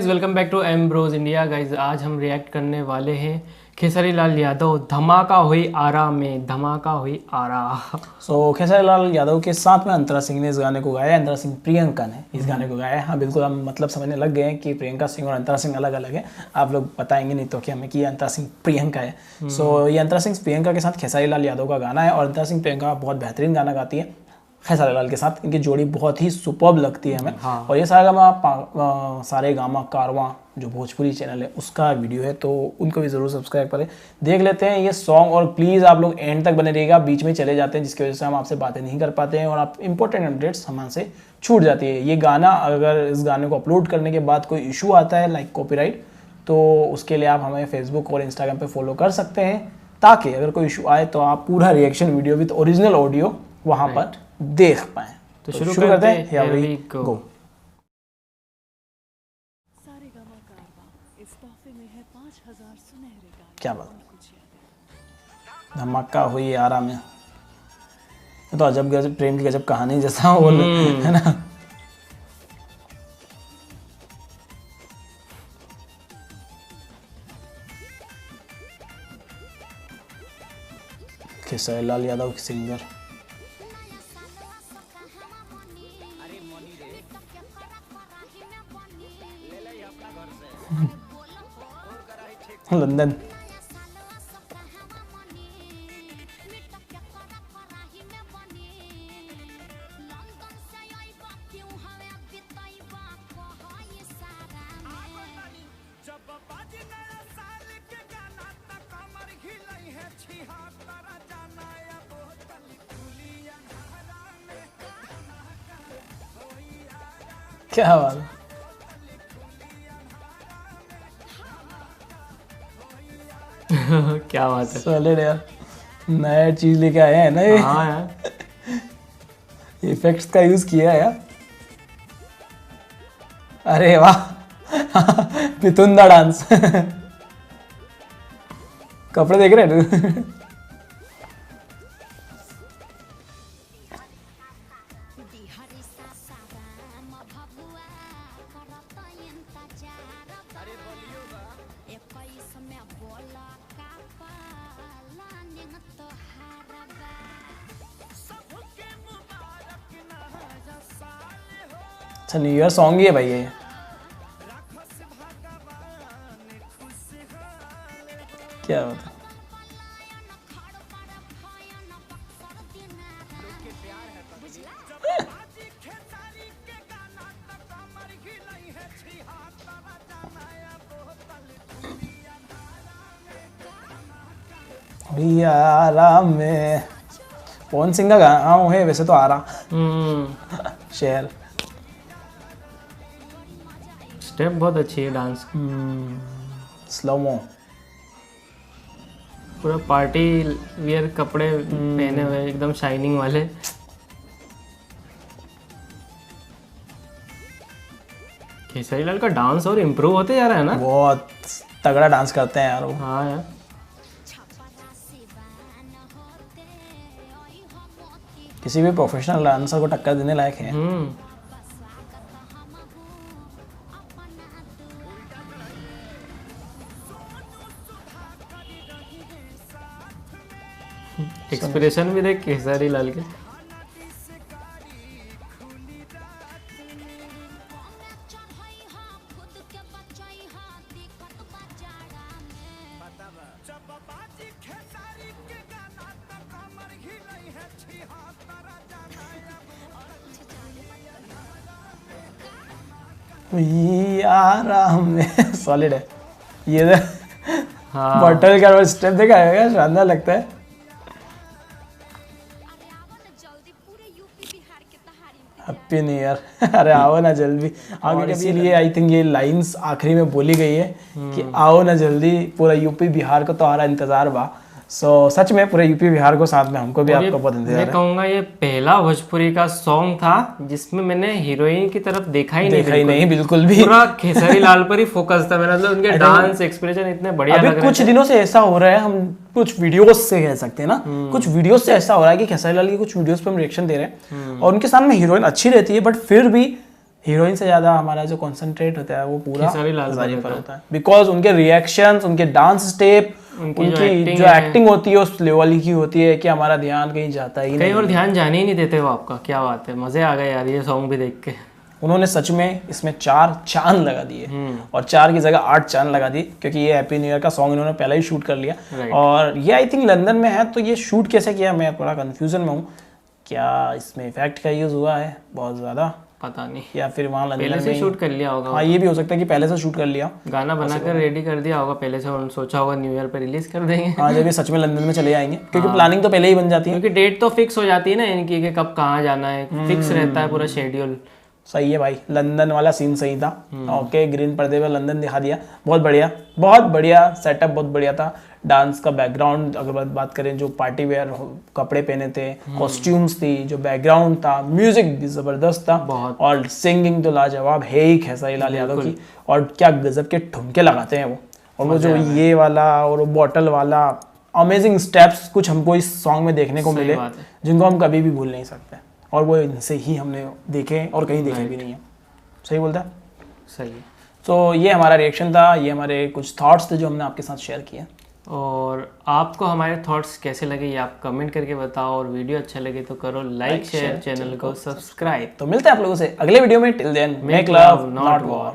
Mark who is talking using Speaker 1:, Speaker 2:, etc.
Speaker 1: Guys, welcome back to M bros India. Guys आज हम react करने वाले हैं खेसारी लाल यादव धमाका हुई आरा में, धमाका हुई आरा।
Speaker 2: खेसारी लाल यादव के साथ में अंतरा सिंह ने इस गाने को गाया है, अंतरा सिंह प्रियंका ने इस गाने को गाया है। हाँ बिल्कुल, हम मतलब समझने लग गए हैं कि प्रियंका सिंह और अंतरा सिंह अलग अलग है। आप लोग बताएंगे नहीं तो कि हमें कि अंतरा सिंह प्रियंका है। ये अंतरा सिंह प्रियंका के साथ खेसारी लाल यादव का गाना है और अंतरा सिंह प्रियंका बहुत बेहतरीन गाना गाती है। खेसारी लाल के साथ इनकी जोड़ी बहुत ही सुपर्ब लगती है हमें।
Speaker 1: हाँ।
Speaker 2: और ये सारे गामा कारवां जो भोजपुरी चैनल है उसका वीडियो है, तो उनको भी ज़रूर सब्सक्राइब करें। देख लेते हैं ये सॉन्ग और प्लीज़ आप लोग एंड तक बने रहिएगा, बीच में चले जाते हैं जिसकी वजह से हम आपसे बातें नहीं कर पाते हैं और आप इंपॉर्टेंट अपडेट्स हमसे छूट जाती है। ये गाना अगर इस गाने को अपलोड करने के बाद कोई इशू आता है लाइक कॉपीराइट, तो उसके लिए आप हमें फेसबुक और इंस्टाग्राम पे फॉलो कर सकते हैं, ताकि अगर कोई इशू आए तो आप पूरा reaction video with original audio वहाँ पर देख पाएँ।
Speaker 1: तो शुरू करते हैं। Here we go।
Speaker 2: क्या बात, धमाका हुई आरा में। ये तो अजब गजब प्रेम की गजब कहानी जैसा वो है ना। खेसारी लाल यादव की सिंगर लंदन। क्या बात है।
Speaker 1: क्या बात है।
Speaker 2: सॉलिड यार, नया चीज लेके आए हैं ना ये।
Speaker 1: हाँ यार,
Speaker 2: इफेक्ट्स का यूज किया है यार। अरे वाह पितुंदा डांस कपड़े देख रहे हैं अच्छा, न्यू ईयर सॉन्ग ही है भाई ये। क्या बात है। आराम में पवन सिंह का गाना है वैसे तो आरा शेर।
Speaker 1: स्टेप बहुत अच्छी है, डांस
Speaker 2: स्लोमो,
Speaker 1: पूरा पार्टी वियर कपड़े पहने हुए एकदम शाइनिंग वाले। खेसारी लाल का डांस और इम्प्रूव होते जा रहा है ना,
Speaker 2: बहुत तगड़ा डांस करते हैं यार वो।
Speaker 1: हाँ यार,
Speaker 2: किसी भी प्रोफेशनल डांसर को टक्कर देने लायक है।
Speaker 1: एक्सप्रेशन भी देख खेसारी लाल के।
Speaker 2: आराम में सॉलिड है ये।
Speaker 1: हाँ,
Speaker 2: बॉटल का स्टेप देखा है, शानदार लगता है। हैप्पी न्यू ईयर अरे आओ ना जल्दी। आगे इसीलिए आई थिंक ये लाइंस आखिरी में बोली गई है कि आओ ना जल्दी, पूरा यूपी बिहार को तो हमारा इंतजार बा। सच में पूरे यूपी बिहार को साथ में हमको भी आपको बहुत इंतजार है।
Speaker 1: मैं कहूँगा ये पहला भोजपुरी का सॉन्ग था जिसमें मैंने हीरोइन की तरफ देखा ही नहीं
Speaker 2: बिल्कुल भी।
Speaker 1: पूरा खेसारी लाल पर ही फोकस था मेरा। मतलब उनके डांस एक्सप्रेशन इतने बढ़िया लग रहे थे।
Speaker 2: कुछ दिनों से ऐसा हो रहा है, हम कुछ वीडियोस से कह सकते हैं ना, कुछ वीडियोस से ऐसा हो रहा है कि खेसारी लाल की कुछ वीडियोस पे हम रिएक्शन दे रहे हैं और उनके सामने हीरोइन अच्छी रहती है, बट फिर भी हीरोइन से ज्यादा हमारा जो कंसंट्रेट होता है वो पूरा
Speaker 1: खेसारी लाल
Speaker 2: खेसारी पर होता है, बिकॉज उनके रिएक्शंस, उनके डांस स्टेप, उनकी जो एक्टिंग होती है उस लेवल की होती है कि हमारा ध्यान कहीं जाता ही
Speaker 1: कहीं
Speaker 2: नहीं।
Speaker 1: और ध्यान जाने ही नहीं देते वो आपका। क्या बात है, मजे आ गए यार ये सॉन्ग भी देख के।
Speaker 2: उन्होंने सच में इसमें 4 चांद लगा दिए और 4 की जगह 8 चांद लगा दिए, क्योंकि ये हैप्पी न्यू ईयर का सॉन्ग इन्होंने पहले ही शूट कर लिया।
Speaker 1: Right.
Speaker 2: और ये आई थिंक लंदन में है, तो ये शूट कैसे किया मैं थोड़ा कंफ्यूजन में हूँ। क्या इसमें इफेक्ट का यूज हुआ है बहुत ज्यादा,
Speaker 1: पता नहीं,
Speaker 2: या फिर वहाँ
Speaker 1: पहले
Speaker 2: लंदन
Speaker 1: से
Speaker 2: में
Speaker 1: शूट कर लिया होगा।
Speaker 2: हाँ ये भी हो सकता है कि पहले से शूट कर लिया,
Speaker 1: गाना बनाकर रेडी कर दिया होगा पहले से, उन्होंने सोचा होगा न्यू ईयर पे रिलीज कर देंगे।
Speaker 2: हाँ जब ये सच में लंदन में चले आएंगे, क्योंकि प्लानिंग तो पहले ही बन जाती है।
Speaker 1: क्योंकि डेट तो फिक्स हो जाती है ना इनकी कि कब कहाँ जाना है, फिक्स रहता है पूरा शेड्यूल।
Speaker 2: सही है भाई, लंदन वाला सीन सही था। ओके, ग्रीन पर्दे पे लंदन दिखा दिया, बहुत बढ़िया, बहुत बढ़िया सेटअप, बहुत बढ़िया था। डांस का बैकग्राउंड अगर बात करें, जो पार्टी वेयर कपड़े पहने थे, कॉस्ट्यूम्स थी, जो बैकग्राउंड था, म्यूजिक भी जबरदस्त था
Speaker 1: बहुत।
Speaker 2: और सिंगिंग तो लाजवाब है ही खेसारी लाल यादव की। और क्या गजब के ठुमके लगाते हैं वो, और वो जो ये वाला और वो बॉटल वाला अमेजिंग स्टेप्स कुछ हमको इस सॉन्ग में देखने को मिले, जिनको हम कभी भी भूल नहीं सकते, और वो इनसे ही हमने देखे और कहीं देखे भी नहीं है। सही बोलता है,
Speaker 1: सही है।
Speaker 2: तो ये हमारा रिएक्शन था, ये हमारे कुछ थॉट्स थे जो हमने आपके साथ शेयर किए।
Speaker 1: और आपको हमारे थॉट्स कैसे लगे ये आप कमेंट करके बताओ, और वीडियो अच्छा लगे तो करो लाइक शेयर, चैनल को सब्सक्राइब।
Speaker 2: तो मिलते हैं आप लोगों से अगले वीडियो में। Till then make love not war.